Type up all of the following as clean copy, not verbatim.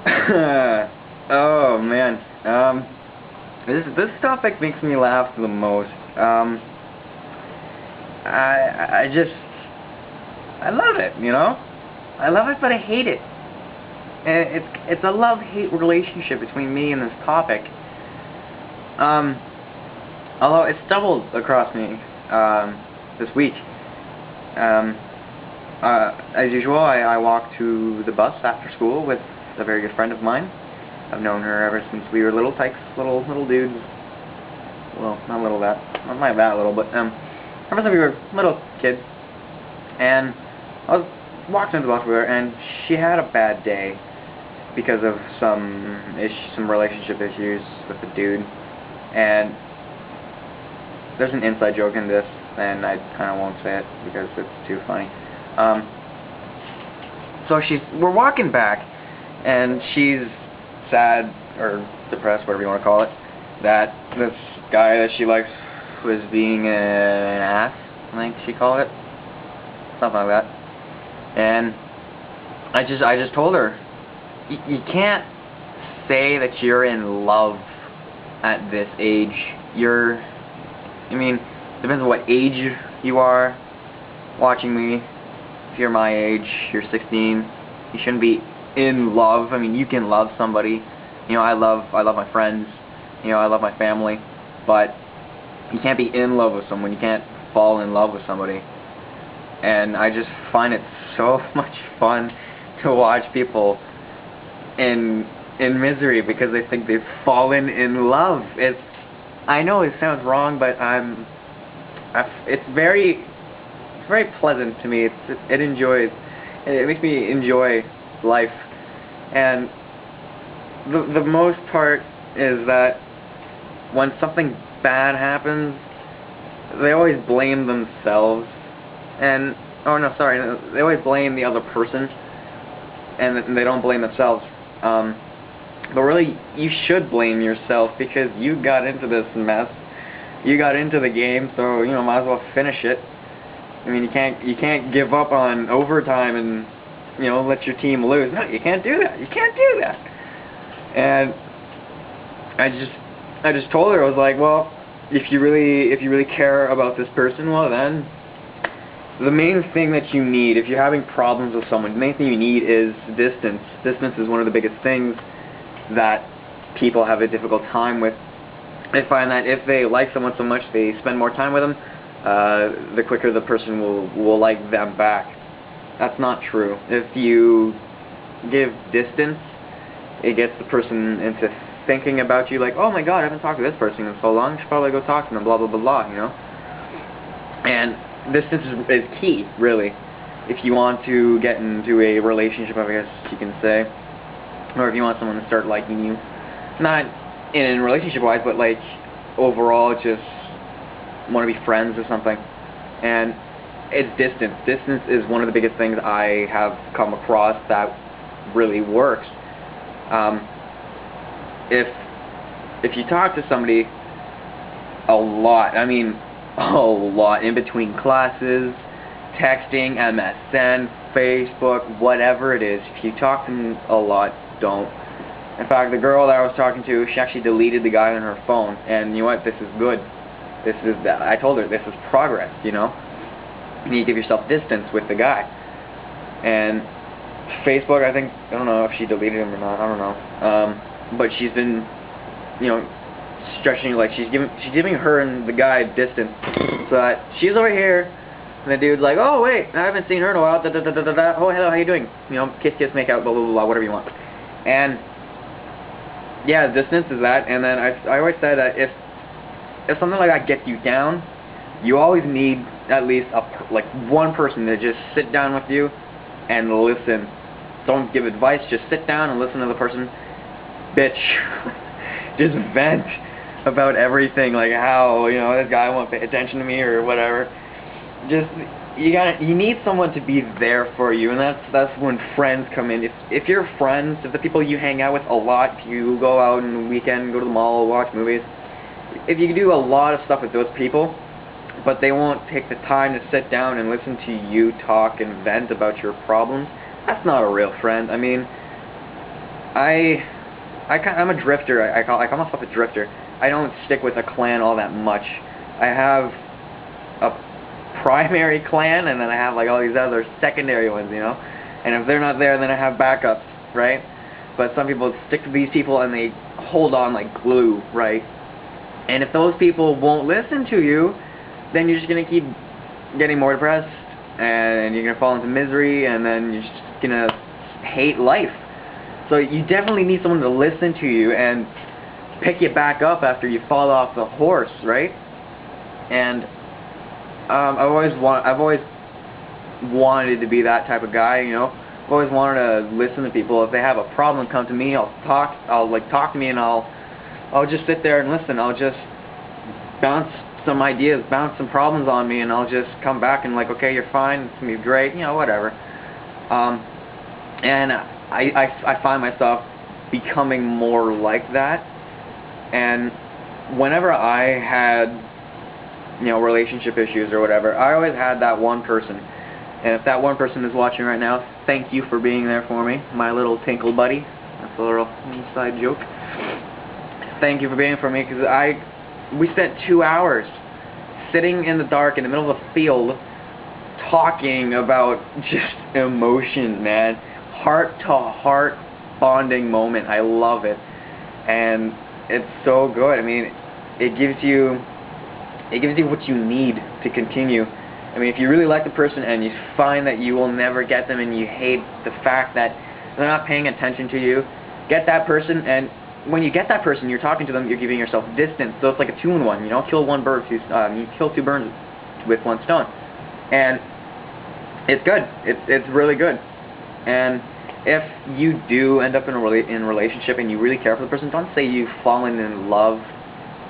Oh man, this topic makes me laugh the most. I love it, you know. I love it, but I hate it. And it's a love-hate relationship between me and this topic. Although it stumbled across me this week. As usual, I walk to the bus after school with a very good friend of mine. I've known her ever since we were little tykes, little dudes. Well, not that little, but ever since we were little kids. And I was walking to the bus with her, and she had a bad day because of some relationship issues with the dude. And there's an inside joke in this, and I kind of won't say it because it's too funny. So we're walking back, and she's sad or depressed, whatever you want to call it, that this guy that she likes was being an ass, I think she called it, something like that. And I just told her, you can't say that you're in love at this age. I mean, depends on what age you are watching me. If you're my age, you're 16, you shouldn't be in love. I mean, you can love somebody. You know, I love my friends. You know, I love my family. But you can't be in love with someone. You can't fall in love with somebody. And I just find it so much fun to watch people in misery because they think they've fallen in love. I know it sounds wrong, but it's very pleasant to me. It makes me enjoy life. And the most part is that when something bad happens, they always blame themselves. And they always blame the other person, and they don't blame themselves. But really, you should blame yourself because you got into this mess. You got into the game, so might as well finish it. I mean, you can't give up on overtime and let your team lose. No, you can't do that. You can't do that. And I just told her, I was like, well, if you really care about this person, well then, the main thing that you need, if you're having problems with someone, the main thing you need is distance. Distance is one of the biggest things that people have a difficult time with. They find that if they like someone so much, they spend more time with them, the quicker the person will like them back. That's not true. If you give distance, it gets the person into thinking about you like, oh my god, I haven't talked to this person in so long, I should probably go talk to them, blah blah blah blah, And distance is key, really, if you want to get into a relationship, I guess you can say, or if you want someone to start liking you, not in relationship-wise, but like overall, just want to be friends or something. And it's distance. Distance is one of the biggest things I have come across that really works. If you talk to somebody a lot, I mean a lot, in between classes, texting, MSN, Facebook, whatever it is, if you talk to them a lot, don't. In fact, the girl that I was talking to, she actually deleted the guy on her phone, and you know what, this is good. I told her, this is progress, You need to give yourself distance with the guy. And Facebook, I don't know if she deleted him or not, I don't know. But she's been, stretching, like she's giving her and the guy distance, so that she's over here, and the dude's like, oh wait, I haven't seen her in a while, oh hello, how you doing? Kiss, make out, blah blah blah, whatever you want. And yeah, distance is that. And then I always say that if something like that gets you down, you always need at least one person to just sit down with you and listen. Don't give advice, just sit down and listen to the person bitch. Just vent about everything, like how, this guy won't pay attention to me or whatever. Just, you need someone to be there for you, and that's when friends come in. If you're friends, if the people you hang out with a lot, if you go out on the weekend, go to the mall, watch movies, if you do a lot of stuff with those people, but they won't take the time to sit down and listen to you talk and vent about your problems, that's not a real friend. I mean, I'm a drifter. I call myself a drifter. I don't stick with a clan all that much. I have a primary clan, and then I have like all these other secondary ones, you know. And if they're not there, then I have backups, right? But some people stick to these people and they hold on like glue, right? And if those people won't listen to you, then you're just gonna keep getting more depressed, and you're gonna fall into misery, and then you're just gonna hate life. So you definitely need someone to listen to you and pick you back up after you fall off the horse, right? And I've always wanted to be that type of guy, you know. I've always wanted to listen to people. If they have a problem, come to me. I'll talk to me, and I'll just sit there and listen. I'll just bounce some ideas, bounce some problems on me, and I'll just come back and like, okay, you're fine. It's gonna be great, you know, whatever. And I find myself becoming more like that. And whenever I had, you know, relationship issues or whatever, I always had that one person. And if that one person is watching right now, thank you for being there for me, my little Tinkle Buddy. That's a little inside joke. Thank you for being for me, because we spent 2 hours sitting in the dark in the middle of a field talking about just emotion, man. Heart to heart bonding moment. I love it. And it's so good. I mean, it gives you what you need to continue. I mean, if you really like the person and you find that you will never get them, and you hate the fact that they're not paying attention to you, get that person. And when you get that person, you're talking to them, you're giving yourself distance. So it's like a 2-in-1, you know, kill one bird, you kill 2 birds with 1 stone. And it's good. It's really good. And if you do end up in a relationship and you really care for the person, don't say you've fallen in love.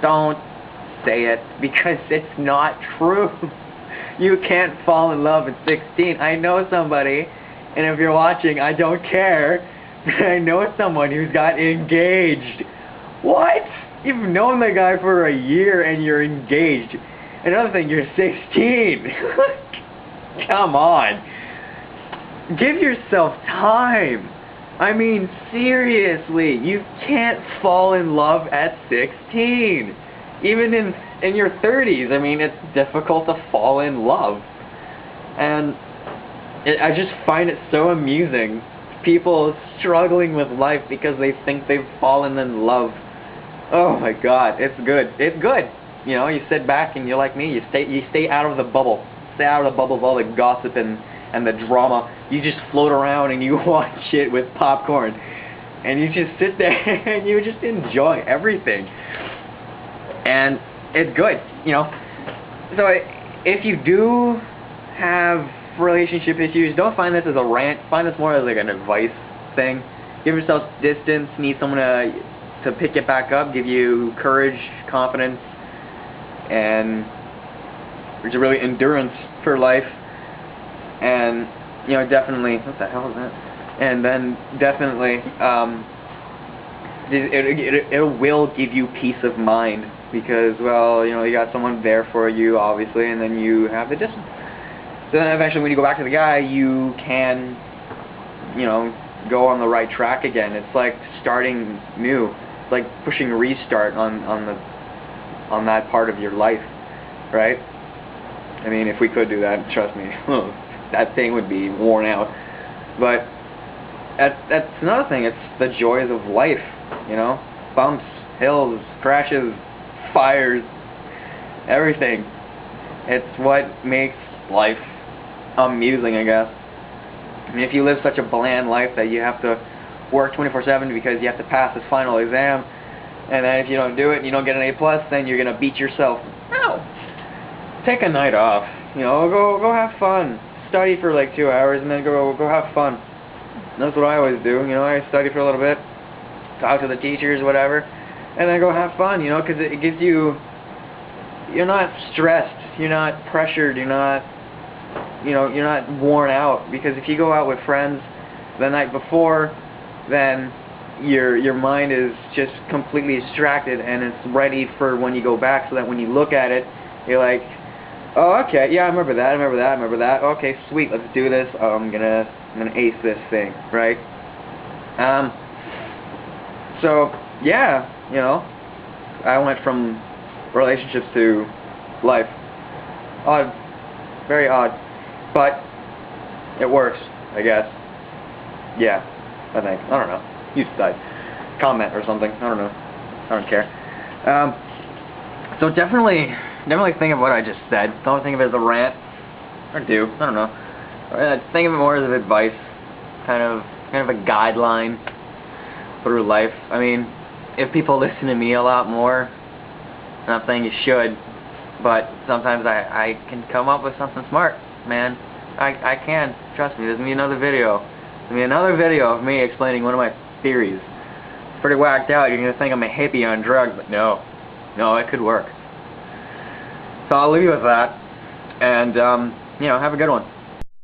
Don't say it, because it's not true. You can't fall in love at 16. I know somebody, and if you're watching, I don't care, but I know someone who's got engaged. What? You've known the guy for a year and you're engaged. Another thing, you're 16. Come on. Give yourself time. I mean, seriously, you can't fall in love at 16. Even in your 30s, I mean, it's difficult to fall in love. And I just find it so amusing. People struggling with life because they think they've fallen in love. Oh my God, it's good. It's good. You know, you sit back and you're like me. You stay out of the bubble. Stay out of the bubble of all the gossip and the drama. You just float around and you watch it with popcorn. And you just sit there and you just enjoy everything. And it's good, you know. So if you do have relationship issues, don't find this as a rant. Find this more as like an advice thing. Give yourself distance. Need someone to pick it back up, give you courage, confidence, and there's a really endurance for life. And you know, definitely, what the hell is that? And then definitely, it will give you peace of mind, because, well, you know, you got someone there for you, obviously, and then you have the distance. So then eventually when you go back to the guy, you can, you know, go on the right track again. It's like starting new. It's like pushing restart on that part of your life, right? I mean, if we could do that, trust me, that thing would be worn out. But that's another thing. It's the joys of life, you know? Bumps, hills, crashes, fires, everything. It's what makes life amusing, I guess. I mean, if you live such a bland life that you have to work 24/7 because you have to pass this final exam, and then if you don't do it and you don't get an A+, then you're gonna beat yourself. No. Take a night off. You know, go have fun. Study for like 2 hours and then go have fun. That's what I always do. You know, I study for a little bit, talk to the teachers, whatever, and then go have fun. You know, because it gives you. You're not stressed. You're not pressured. You're not. You know, you're not worn out, because if you go out with friends the night before, then your mind is just completely distracted and it's ready for when you go back, so that when you look at it, you're like, oh, okay, yeah, I remember that. Okay, sweet, let's do this. I'm gonna ace this thing, right? So, yeah, you know, I went from relationships to life. Odd. Very odd. But it works, I guess. Yeah, I think. I don't know. You decide. Comment or something. I don't know. I don't care. So definitely think of what I just said. Don't think of it as a rant. Or do. I don't know. Think of it more as advice. Kind of a guideline through life. I mean, if people listen to me a lot more, I'm not saying you should, but sometimes I can come up with something smart, man. I can. Trust me. There's gonna be another video. There's gonna be another video of me explaining one of my theories. It's pretty whacked out. You're gonna think I'm a hippie on drugs, but no, it could work. So I'll leave you with that, and you know, have a good one.